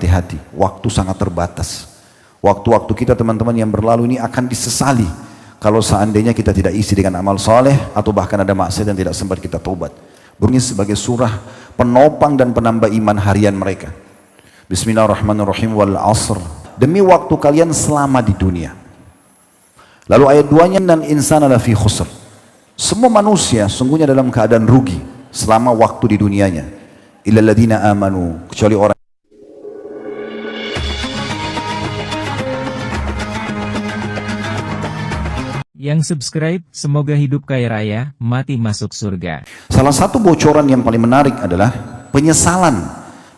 berhati-hati. Waktu sangat terbatas. Waktu-waktu kita teman-teman yang berlalu ini akan disesali kalau seandainya kita tidak isi dengan amal soleh atau bahkan ada maksiat yang tidak sempat kita taubat. Bunyi sebagai surah penopang dan penambah iman harian mereka. Bismillahirrahmanirrahim, wal asr. Demi waktu kalian selama di dunia. Lalu ayat 2-nya, dan insana lafi khusr. Semua manusia sungguhnya dalam keadaan rugi selama waktu di dunianya. Illal ladzina amanu, kecuali orang yang subscribe. Semoga hidup kaya raya, mati masuk surga. Salah satu bocoran yang paling menarik adalah penyesalan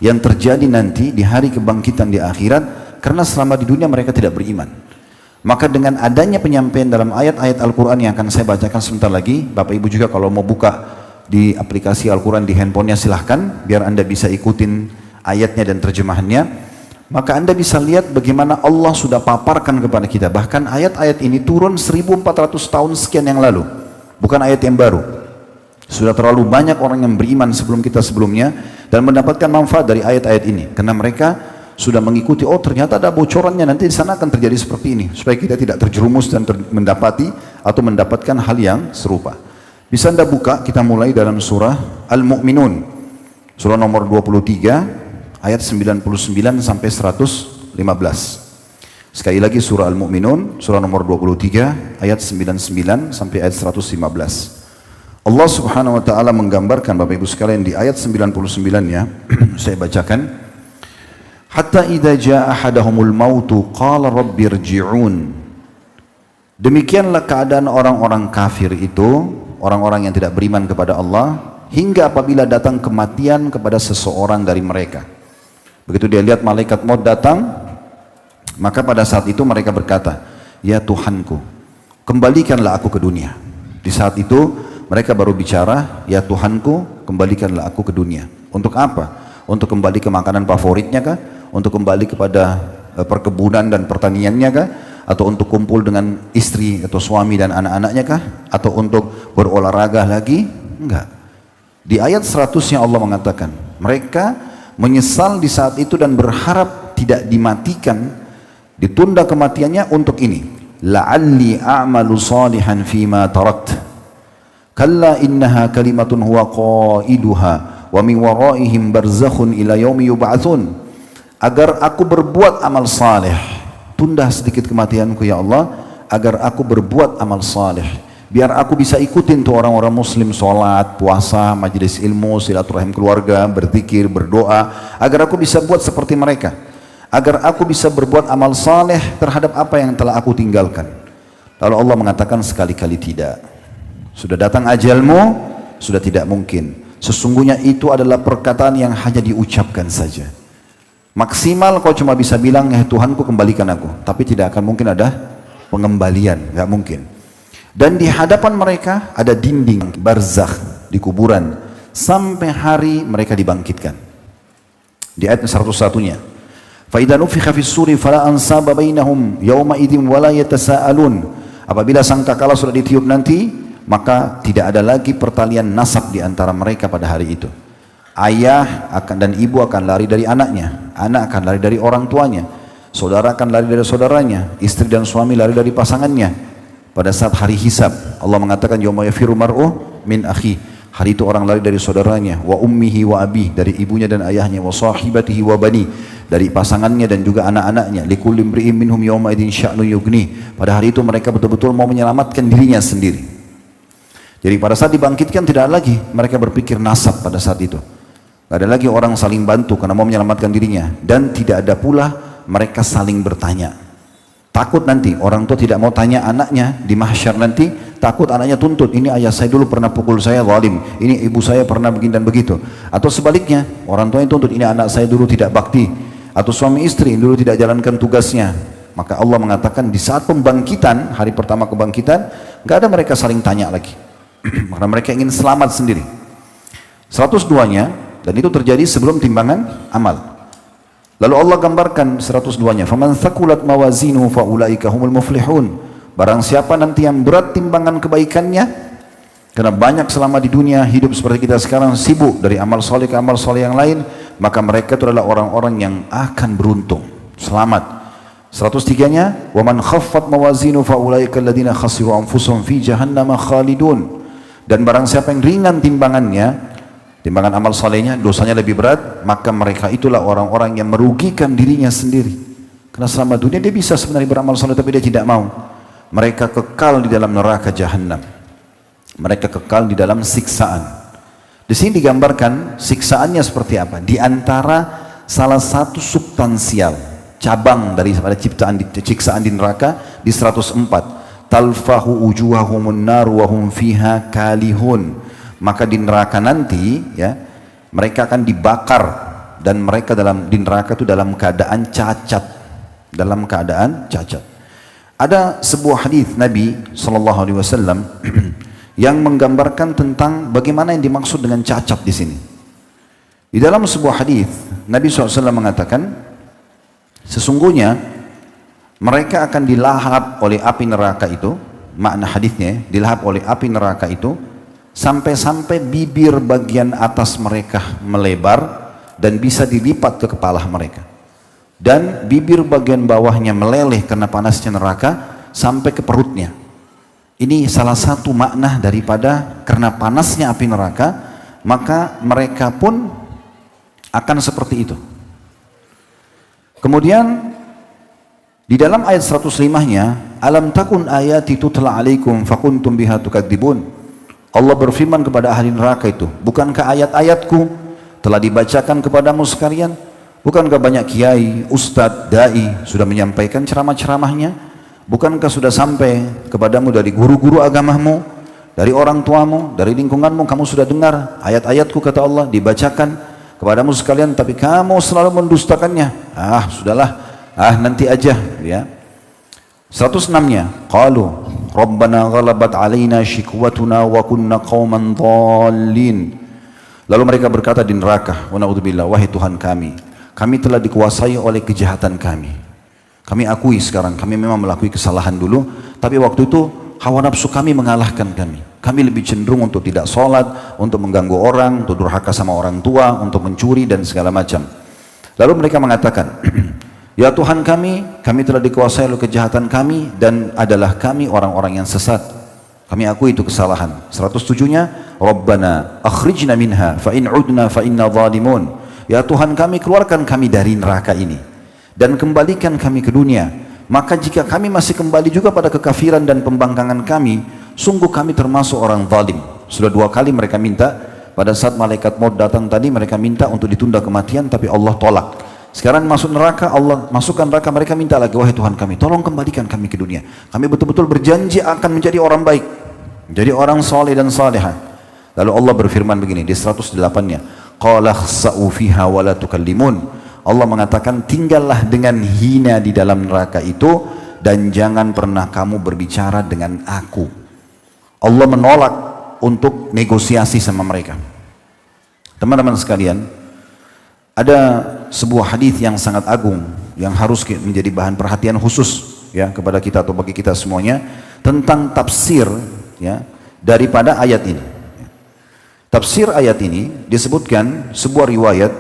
yang terjadi nanti di hari kebangkitan di akhirat karena selama di dunia mereka tidak beriman. Maka dengan adanya penyampaian dalam ayat-ayat Al-Quran yang akan saya bacakan sebentar lagi, Bapak Ibu juga kalau mau buka di aplikasi Al-Quran di handphonenya silahkan, biar Anda bisa ikutin ayatnya dan terjemahannya. Maka Anda bisa lihat bagaimana Allah sudah paparkan kepada kita. Bahkan ayat-ayat ini turun 1400 tahun sekian yang lalu, bukan ayat yang baru. Sudah terlalu banyak orang yang beriman sebelum kita sebelumnya dan mendapatkan manfaat dari ayat-ayat ini, karena mereka sudah mengikuti, oh ternyata ada bocorannya, nanti di sana akan terjadi seperti ini, supaya kita tidak terjerumus dan mendapati atau mendapatkan hal yang serupa. Bisa Anda buka, kita mulai dalam surah Al-Mu'minun, surah nomor 23 ayat 99 sampai 115. Sekali lagi surah Al-Mu'minun, surah nomor 23 ayat 99 sampai ayat 115. Allah subhanahu wa ta'ala menggambarkan, Bapak Ibu sekalian, di ayat 99-nya saya bacakan. Hatta idza jaa ahadahumul mautu qala rabbirji'un. Demikianlah keadaan orang-orang kafir itu, orang-orang yang tidak beriman kepada Allah, hingga apabila datang kematian kepada seseorang dari mereka. Begitu dia lihat malaikat maut datang, maka pada saat itu mereka berkata, ya Tuhanku, kembalikanlah aku ke dunia. Di saat itu mereka baru bicara, ya Tuhanku, kembalikanlah aku ke dunia. Untuk apa? Untuk kembali ke makanan favoritnya kah? Untuk kembali kepada perkebunan dan pertaniannya kah? Atau untuk kumpul dengan istri atau suami dan anak-anaknya kah? Atau untuk berolahraga lagi? Enggak. Di ayat 100-nya Allah mengatakan, mereka menyesal di saat itu dan berharap tidak dimatikan, ditunda kematiannya untuk ini. La'alli a'malu salihan fima tarakt. Kalla innaha kalimatun huwa qaiduha wa min waraihim barzakhun ila yaumi yub'atsun. Agar aku berbuat amal saleh, tunda sedikit kematianku ya Allah, agar aku berbuat amal saleh, biar aku bisa ikutin tuh orang-orang muslim, sholat, puasa, majelis ilmu, silaturahim keluarga, berzikir, berdoa, agar aku bisa buat seperti mereka, agar aku bisa berbuat amal saleh terhadap apa yang telah aku tinggalkan. Lalu Allah mengatakan, sekali-kali tidak. Sudah datang ajalmu, sudah tidak mungkin. Sesungguhnya itu adalah perkataan yang hanya diucapkan saja. Maksimal kau cuma bisa bilang, ya Tuhanku kembalikan aku, tapi tidak akan mungkin ada pengembalian, nggak mungkin. Dan di hadapan mereka ada dinding barzakh di kuburan sampai hari mereka dibangkitkan. Di ayat 101-nya, fa idza nufikha fis suri fala ansaba bainahum yauma idzin wala yatasaalun. Apabila sangkakala sudah ditiup nanti, maka tidak ada lagi pertalian nasab di antara mereka pada hari itu. Ayah akan dan ibu akan lari dari anaknya, anak akan lari dari orang tuanya, saudara akan lari dari saudaranya, istri dan suami lari dari pasangannya. Pada saat hari hisab, Allah mengatakan yauma yafiru mar'u min akhi. Hari itu orang lari dari saudaranya, wa ummihi wa abi, dari ibunya dan ayahnya, wa sahibatihi wa bani, dari pasangannya dan juga anak-anaknya. Likulli imri'in minhum yauma idzin sya'nu yughni. Pada hari itu mereka betul-betul mau menyelamatkan dirinya sendiri. Jadi pada saat dibangkitkan tidak ada lagi mereka berpikir nasab pada saat itu. Tidak ada lagi orang saling bantu karena mau menyelamatkan dirinya. Dan tidak ada pula mereka saling bertanya. Takut nanti orang tua tidak mau tanya anaknya di mahsyar nanti, takut anaknya tuntut, ini ayah saya dulu pernah pukul saya zalim, ini ibu saya pernah begini dan begitu. Atau sebaliknya, orang tua yang tuntut, ini anak saya dulu tidak bakti, atau suami istri dulu tidak jalankan tugasnya. Maka Allah mengatakan di saat pembangkitan, hari pertama kebangkitan, nggak ada mereka saling tanya lagi. Karena mereka ingin selamat sendiri. 102-nya, dan itu terjadi sebelum timbangan amal. Lalu Allah gambarkan 102-nya, faman thaqulat mawazinuhu faulaika humul muflihun. Barang siapa nanti yang berat timbangan kebaikannya, karena banyak selama di dunia hidup seperti kita sekarang sibuk dari amal soleh ke amal soleh yang lain, maka mereka itu adalah orang-orang yang akan beruntung, selamat. 103-nya, wa man khaffat mawazinu fa ulaika alladziina khasiru anfusahum fi jahannam khalidun. Dan barang siapa yang ringan timbangannya, timbangan amal salehnya, dosanya lebih berat, maka mereka itulah orang-orang yang merugikan dirinya sendiri. Karena selama dunia dia bisa sebenarnya beramal saleh tapi dia tidak mau. Mereka kekal di dalam neraka jahanam. Mereka kekal di dalam siksaan. Di sini digambarkan siksaannya seperti apa. Di antara salah satu substansial cabang daripada siksaan di neraka di 104. Talfahu ujuhahumun nar wa hum fiha kalihun. Maka di neraka nanti ya, mereka akan dibakar dan mereka di neraka itu dalam keadaan cacat. Dalam keadaan cacat. Ada sebuah hadis Nabi SAW yang menggambarkan tentang bagaimana yang dimaksud dengan cacat di sini. Di dalam sebuah hadis Nabi SAW mengatakan, sesungguhnya mereka akan dilahap oleh api neraka itu. Makna hadisnya, dilahap oleh api neraka itu sampai-sampai bibir bagian atas mereka melebar dan bisa dilipat ke kepala mereka. Dan bibir bagian bawahnya meleleh karena panasnya neraka sampai ke perutnya. Ini salah satu makna daripada karena panasnya api neraka, maka mereka pun akan seperti itu. Kemudian di dalam ayat 105-nya, alam takun ayati tutla alaikum fakuntum biha tukadzibun. Allah berfirman kepada ahli neraka itu, bukankah ayat-ayatku telah dibacakan kepadamu sekalian? Bukankah banyak kiai, ustadz, dai sudah menyampaikan ceramah-ceramahnya? Bukankah sudah sampai kepadamu dari guru-guru agamamu, dari orang tuamu, dari lingkunganmu, kamu sudah dengar ayat-ayatku kata Allah dibacakan kepadamu sekalian, tapi kamu selalu mendustakannya. Sudahlah, nanti aja ya. 106-nya, qalu rabbana ghalabat alaina shikwatuna wa kunna qauman dhallin. Lalu mereka berkata di neraka, wa na'udzubillah, wahai Tuhan kami telah dikuasai oleh kejahatan kami. Kami akui sekarang, kami memang melakukan kesalahan dulu, tapi waktu itu hawa nafsu kami mengalahkan kami. Kami lebih cenderung untuk tidak sholat, untuk mengganggu orang, untuk durhaka sama orang tua, untuk mencuri dan segala macam. Lalu mereka mengatakan, ya Tuhan kami telah dikuasai oleh kejahatan kami dan adalah kami orang-orang yang sesat. Kami akui itu kesalahan. 107-nya, Rabbana akhrijna minha fa in udna fa inna zalimun. Ya Tuhan kami, keluarkan kami dari neraka ini dan kembalikan kami ke dunia. Maka jika kami masih kembali juga pada kekafiran dan pembangkangan kami, sungguh kami termasuk orang zalim. Sudah 2 kali mereka minta. Pada saat malaikat maut datang tadi, mereka minta untuk ditunda kematian, tapi Allah tolak. Sekarang masuk neraka, Allah masukkan neraka, mereka minta lagi, wahai Tuhan kami, tolong kembalikan kami ke dunia. Kami betul-betul berjanji akan menjadi orang baik, menjadi orang saleh dan salihah. Lalu Allah berfirman begini di 108-nya, qala khsa'u fiha wa la tukallimun. Allah mengatakan, tinggallah dengan hina di dalam neraka itu dan jangan pernah kamu berbicara dengan aku. Allah menolak untuk negosiasi sama mereka. Teman-teman sekalian, ada sebuah hadis yang sangat agung yang harus menjadi bahan perhatian khusus ya kepada kita atau bagi kita semuanya tentang tafsir ya daripada ayat ini. Tafsir ayat ini disebutkan sebuah riwayat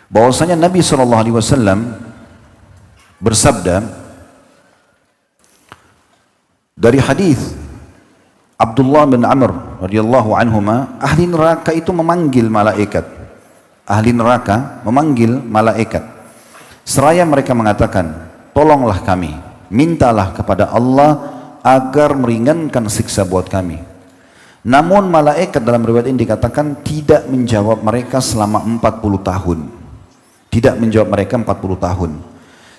bahwasanya Nabi SAW bersabda dari hadis Abdullah bin Amr radhiyallahu anhuma, ahli neraka itu memanggil malaikat. Ahli neraka memanggil malaikat. Seraya mereka mengatakan, tolonglah kami, mintalah kepada Allah agar meringankan siksa buat kami. Namun malaikat dalam riwayat ini dikatakan tidak menjawab mereka selama 40 tahun. Tidak menjawab mereka 40 tahun.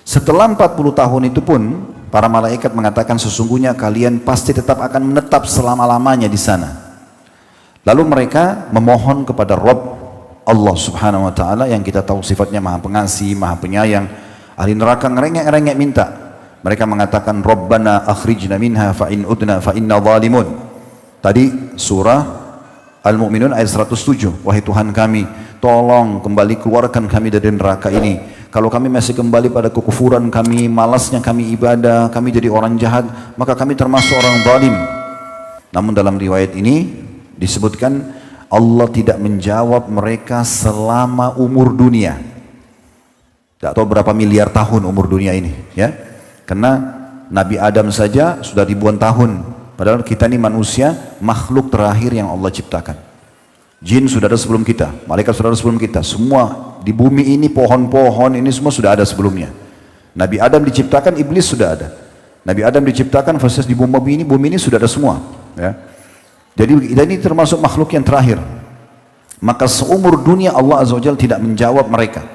Setelah 40 tahun itu pun para malaikat mengatakan sesungguhnya kalian pasti tetap akan menetap selama-lamanya di sana. Lalu mereka memohon kepada Rabb Allah Subhanahu wa taala yang kita tahu sifatnya Maha Pengasih, Maha Penyayang. Ahli neraka ngerengek-ngerengek minta. Mereka mengatakan Rabbana akhrijna minha fa in udna fa inna zalimun. Tadi surah Al-Mu'minun ayat 107. Wahai Tuhan kami, tolong kembali keluarkan kami dari neraka ini. Kalau kami masih kembali pada kekufuran kami, malasnya kami ibadah, kami jadi orang jahat, maka kami termasuk orang zalim. Namun dalam riwayat ini disebutkan Allah tidak menjawab mereka selama umur dunia. Tidak tahu berapa miliar tahun umur dunia ini, ya. Karena Nabi Adam saja sudah ribuan tahun. Padahal kita ini manusia, makhluk terakhir yang Allah ciptakan. Jin sudah ada sebelum kita, malaikat sudah ada sebelum kita. Semua di bumi ini, pohon-pohon ini semua sudah ada sebelumnya. Nabi Adam diciptakan, iblis sudah ada. Nabi Adam diciptakan, proses di bumi ini sudah ada semua, ya. Jadi kita ini termasuk makhluk yang terakhir. Maka seumur dunia Allah Azza wa Jalla tidak menjawab mereka.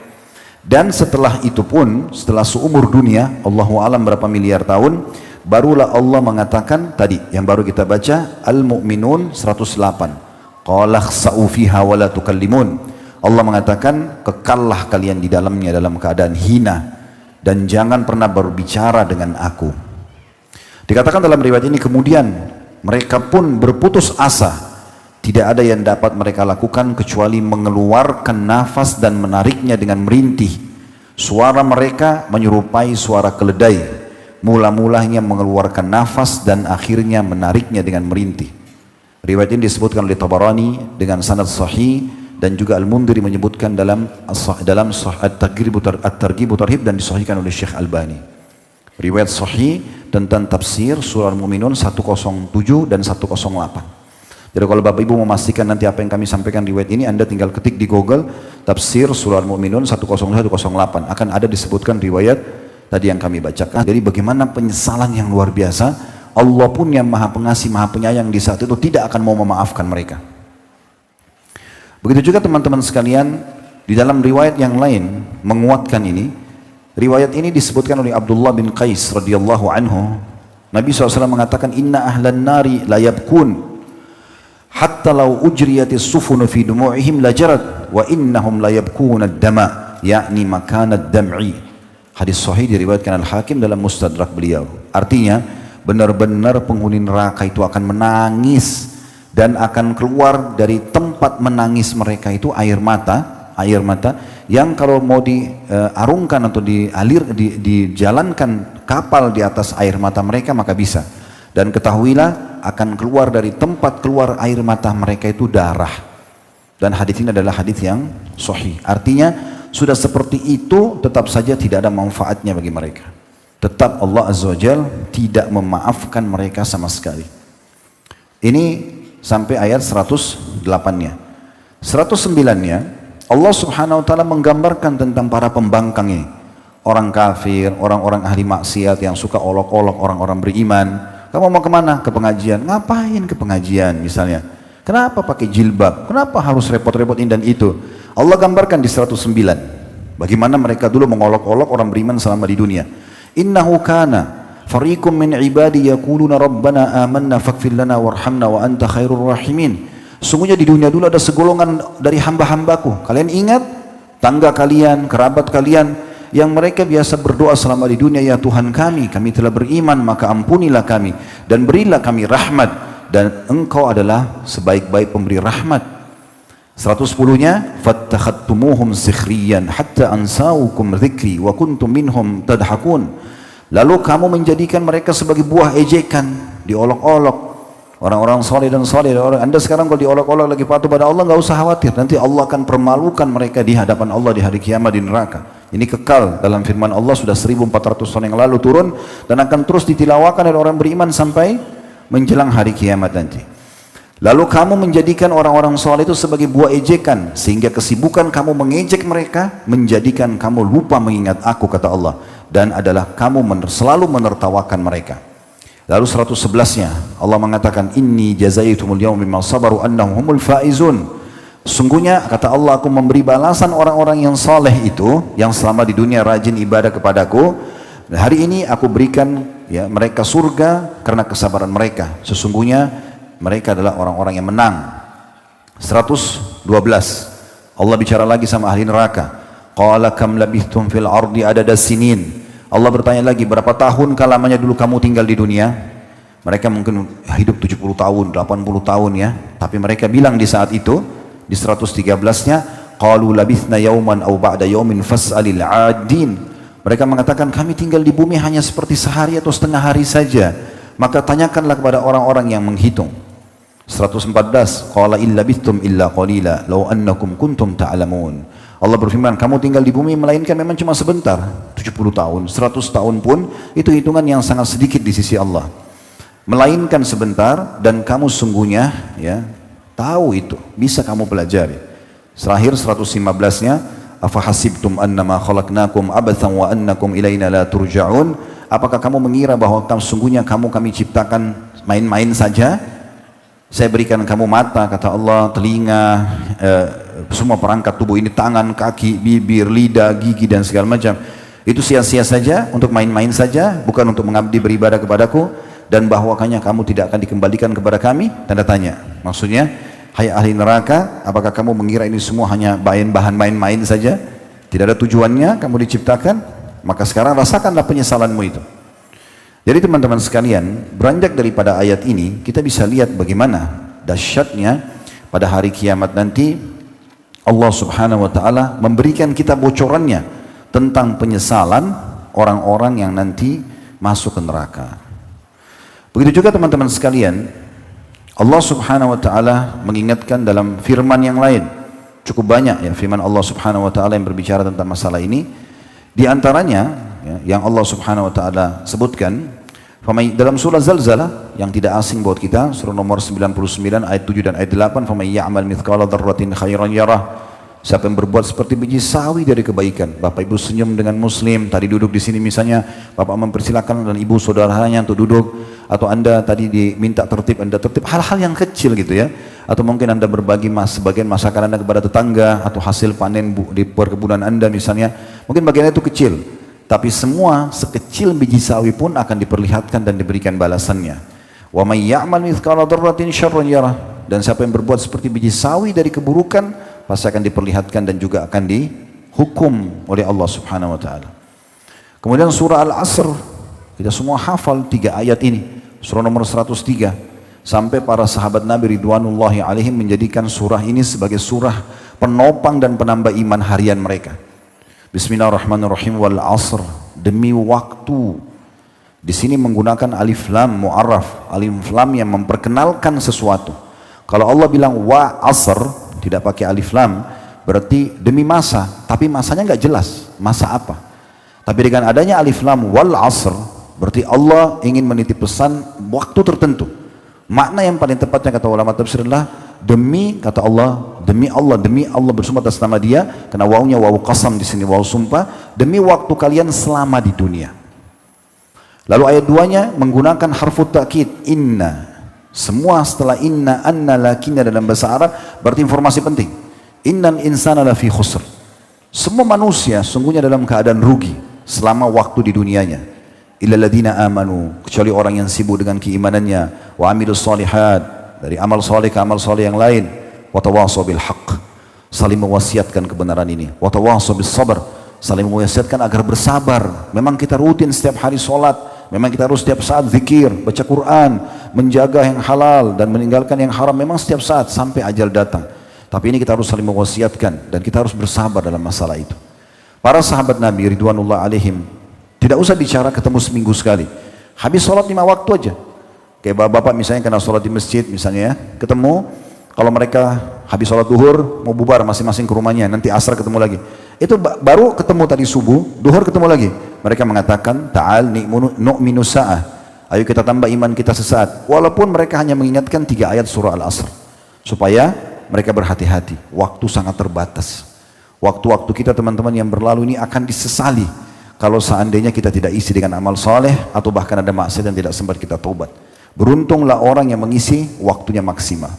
Dan setelah itu pun, setelah seumur dunia, Allahu alam berapa miliar tahun, barulah Allah mengatakan tadi yang baru kita baca, Al-Mu'minun 108. Qala khsa'u fiha wa la tukallimun. Allah mengatakan, kekallah kalian di dalamnya dalam keadaan hina dan jangan pernah berbicara dengan aku. Dikatakan dalam riwayat ini kemudian mereka pun berputus asa. Tidak ada yang dapat mereka lakukan kecuali mengeluarkan nafas dan menariknya dengan merintih. Suara mereka menyerupai suara keledai. Mula-mulanya mengeluarkan nafas dan akhirnya menariknya dengan merintih. Riwayat ini disebutkan oleh Tabarani dengan sanad sahih dan juga Al-Mundhiri menyebutkan dalam At-Targhib Tarhib dan disahihkan oleh Syekh Albani. Riwayat sahih tentang tafsir surah Al-Mu'minun 107 dan 108. Jadi kalau Bapak Ibu memastikan nanti apa yang kami sampaikan riwayat ini, Anda tinggal ketik di Google tafsir surah Al-Mu'minun 101-108, akan ada disebutkan riwayat tadi yang kami bacakan. Jadi bagaimana penyesalan yang luar biasa, Allah pun yang Maha Pengasih, Maha Penyayang di saat itu tidak akan mau memaafkan mereka. Begitu juga teman-teman sekalian, di dalam riwayat yang lain menguatkan ini. Riwayat ini disebutkan oleh Abdullah bin Qais radhiyallahu anhu. Nabi SAW mengatakan, Inna ahlan nari la yabkun hatta law ujriyatis sufunu fi dumu'ihim lajarat wa innahum la yabkuna ad-dama, yakni makana ad-dam'i. Hadis sahih diriwayatkan Al-Hakim dalam Mustadrak beliau. Artinya benar-benar penghuni neraka itu akan menangis dan akan keluar dari tempat menangis mereka itu air mata yang kalau mau diarungkan atau dijalankan kapal di atas air mata mereka maka bisa. Dan ketahuilah akan keluar dari tempat keluar air mata mereka itu darah. Dan hadis ini adalah hadis yang sahih. Artinya sudah seperti itu tetap saja tidak ada manfaatnya bagi mereka. Tetap Allah Azza wa Jalla tidak memaafkan mereka sama sekali. Ini sampai ayat 108-nya. 109-nya Allah Subhanahu wa taala menggambarkan tentang para pembangkang ini. Orang kafir, orang-orang ahli maksiat yang suka olok-olok orang-orang beriman. Kamu mau kemana? Ke pengajian. Ngapain ke pengajian misalnya? Kenapa pakai jilbab? Kenapa harus repot-repot ini dan itu? Allah gambarkan di 109. Bagaimana mereka dulu mengolok-olok orang beriman selama di dunia. Innahu kana fariqum min ibadi yaquluna rabbana amanna faghfir lana warhamna wa anta khairur rahimin. Sungguhnya di dunia dulu ada segolongan dari hamba-hambaku. Kalian ingat tangga kalian, kerabat kalian yang mereka biasa berdoa selama di dunia, ya Tuhan kami telah beriman maka ampunilah kami dan berilah kami rahmat dan engkau adalah sebaik-baik pemberi rahmat. 110-nya fattakhattumuhum sikhriyan hatta ansaukum dzikri wa kuntum minhum tadhakun. Lalu kamu menjadikan mereka sebagai buah ejekan, diolok-olok. Orang-orang soleh dan soleh, Anda sekarang kalau diolok-olok lagi patuh pada Allah, nggak usah khawatir. Nanti Allah akan permalukan mereka di hadapan Allah di hari kiamat di neraka. Ini kekal dalam firman Allah sudah 1400 tahun yang lalu turun dan akan terus ditilawakan oleh orang beriman sampai menjelang hari kiamat nanti. Lalu kamu menjadikan orang-orang soleh itu sebagai buah ejekan sehingga kesibukan kamu mengejek mereka menjadikan kamu lupa mengingat aku, kata Allah, dan adalah kamu selalu menertawakan mereka. Lalu 111-nya Allah mengatakan inni jazaitumul yawma bima sabaru annahum humul faizun. Sungguhnya kata Allah, aku memberi balasan orang-orang yang saleh itu yang selama di dunia rajin ibadah kepadaku. Dan hari ini aku berikan ya mereka surga karena kesabaran mereka. Sesungguhnya mereka adalah orang-orang yang menang. 112 Allah bicara lagi sama ahli neraka. Qala kam labithtum fil ardi adada sinin. Allah bertanya lagi, berapa tahun lamanya dulu kamu tinggal di dunia? Mereka mungkin hidup 70 tahun, 80 tahun ya. Tapi mereka bilang di saat itu, di 113-nya, qalu labithna yawman aw ba'da yawmin fas'alil 'adin. Mereka mengatakan kami tinggal di bumi hanya seperti sehari atau setengah hari saja. Maka tanyakanlah kepada orang-orang yang menghitung. 114, qala illa bithum illa qalila law annakum kuntum ta'lamun. Allah berfirman, kamu tinggal di bumi melainkan memang cuma sebentar, 70 tahun, 100 tahun pun itu hitungan yang sangat sedikit di sisi Allah. Melainkan sebentar, dan kamu sungguhnya ya tahu itu, bisa kamu pelajari. Terakhir 115-nya, afa hasibtum annama khalaqnakum abathan wa annakum ilaina la turja'un. Apakah kamu mengira bahwa sungguhnya kami ciptakan main-main saja? Saya berikan kamu mata, kata Allah, telinga, semua perangkat tubuh ini, tangan, kaki, bibir, lidah, gigi dan segala macam. Itu sia-sia saja, untuk main-main saja, bukan untuk mengabdi beribadah kepadaku. Dan bahwakanya kamu tidak akan dikembalikan kepada kami? Tanda tanya. Maksudnya, hai ahli neraka, apakah kamu mengira ini semua hanya bahan main-main saja? Tidak ada tujuannya kamu diciptakan? Maka sekarang rasakanlah penyesalanmu itu. Jadi teman-teman sekalian, beranjak daripada ayat ini, kita bisa lihat bagaimana dahsyatnya pada hari kiamat nanti Allah subhanahu wa ta'ala memberikan kita bocorannya tentang penyesalan orang-orang yang nanti masuk ke neraka. Begitu juga teman-teman sekalian, Allah subhanahu wa ta'ala mengingatkan dalam firman yang lain, cukup banyak ya firman Allah subhanahu wa ta'ala yang berbicara tentang masalah ini. Di antaranya ya, yang Allah subhanahu wa ta'ala sebutkan dalam surah Zalzalah yang tidak asing buat kita, surah nomor 99 ayat 7 dan ayat 8, فَمَنْ يَعْمَلْ مِثْقَالَ ذَرَّةٍ خَيْرًا يَرَهُ. Siapa yang berbuat seperti biji sawi dari kebaikan. Bapak ibu senyum dengan muslim, tadi duduk di sini misalnya, bapak mempersilakan dan ibu saudaranya untuk duduk, atau anda tadi diminta tertib, anda tertib, hal-hal yang kecil gitu ya. Atau mungkin anda berbagi sebagian masakan anda kepada tetangga, atau hasil panen di perkebunan anda misalnya, mungkin bagian itu kecil, tapi semua sekecil biji sawi pun akan diperlihatkan dan diberikan balasannya. Wa may ya'mal mithqala dzarratin syarran yarah. Dan siapa yang berbuat seperti biji sawi dari keburukan, pasti akan diperlihatkan dan juga akan dihukum oleh Allah subhanahu wa ta'ala. Kemudian surah Al-Asr, kita semua hafal 3 ayat ini, surah nomor 103, sampai para sahabat Nabi ridwanullahi alaihim menjadikan surah ini sebagai surah penopang dan penambah iman harian mereka. Bismillahirrahmanirrahim, wal asr, demi waktu. Di sini menggunakan alif lam mu'arraf, alif lam yang memperkenalkan sesuatu. Kalau Allah bilang wa asr, tidak pakai alif lam, berarti demi masa, tapi masanya nggak jelas, masa apa. Tapi dengan adanya alif lam wal asr, berarti Allah ingin menitip pesan waktu tertentu. Makna yang paling tepatnya kata ulama tafsir adalah demi, kata Allah, demi Allah bersumpah atas nama Dia, karena wawunya wawu qasam di sini, wawu sumpah, demi waktu kalian selama di dunia. Lalu ayat 2-nya menggunakan harfu ta'kid, inna. Semua setelah inna, anna, lakinna dalam bahasa Arab berarti informasi penting. Innal insana lafi khusr. Semua manusia sungguhnya dalam keadaan rugi selama waktu di dunianya. Illal ladzina amanu, kecuali orang yang sibuk dengan keimanannya, wa amilus shalihat, dari amal saleh ke amal saleh yang lain, wa tawassaw bil haqq, saling mewasiatkan kebenaran ini, wa tawassaw bis sabr, saling mewasiatkan agar bersabar. Memang kita rutin setiap hari salat, memang kita harus setiap saat zikir, baca Quran, menjaga yang halal dan meninggalkan yang haram, memang setiap saat sampai ajal datang. Tapi ini kita harus saling mewasiatkan dan kita harus bersabar dalam masalah itu. Para sahabat Nabi ridwanullah alaihim tidak usah bicara ketemu seminggu sekali. Habis sholat 5 waktu aja. Kayak bapak-bapak misalnya kena sholat di masjid misalnya ya, ketemu, kalau mereka habis sholat duhur mau bubar masing-masing ke rumahnya, nanti asar ketemu lagi. Itu baru ketemu tadi subuh, duhur ketemu lagi. Mereka mengatakan, ta'al nu'minu sa'ah. Ayo kita tambah iman kita sesaat. Walaupun mereka hanya mengingatkan 3 ayat surah Al-Asr. Supaya mereka berhati-hati. Waktu sangat terbatas. Waktu-waktu kita teman-teman yang berlalu ini akan disesali. Kalau seandainya kita tidak isi dengan amal saleh atau bahkan ada maksiat yang tidak sempat kita taubat. Beruntunglah orang yang mengisi waktunya maksimal.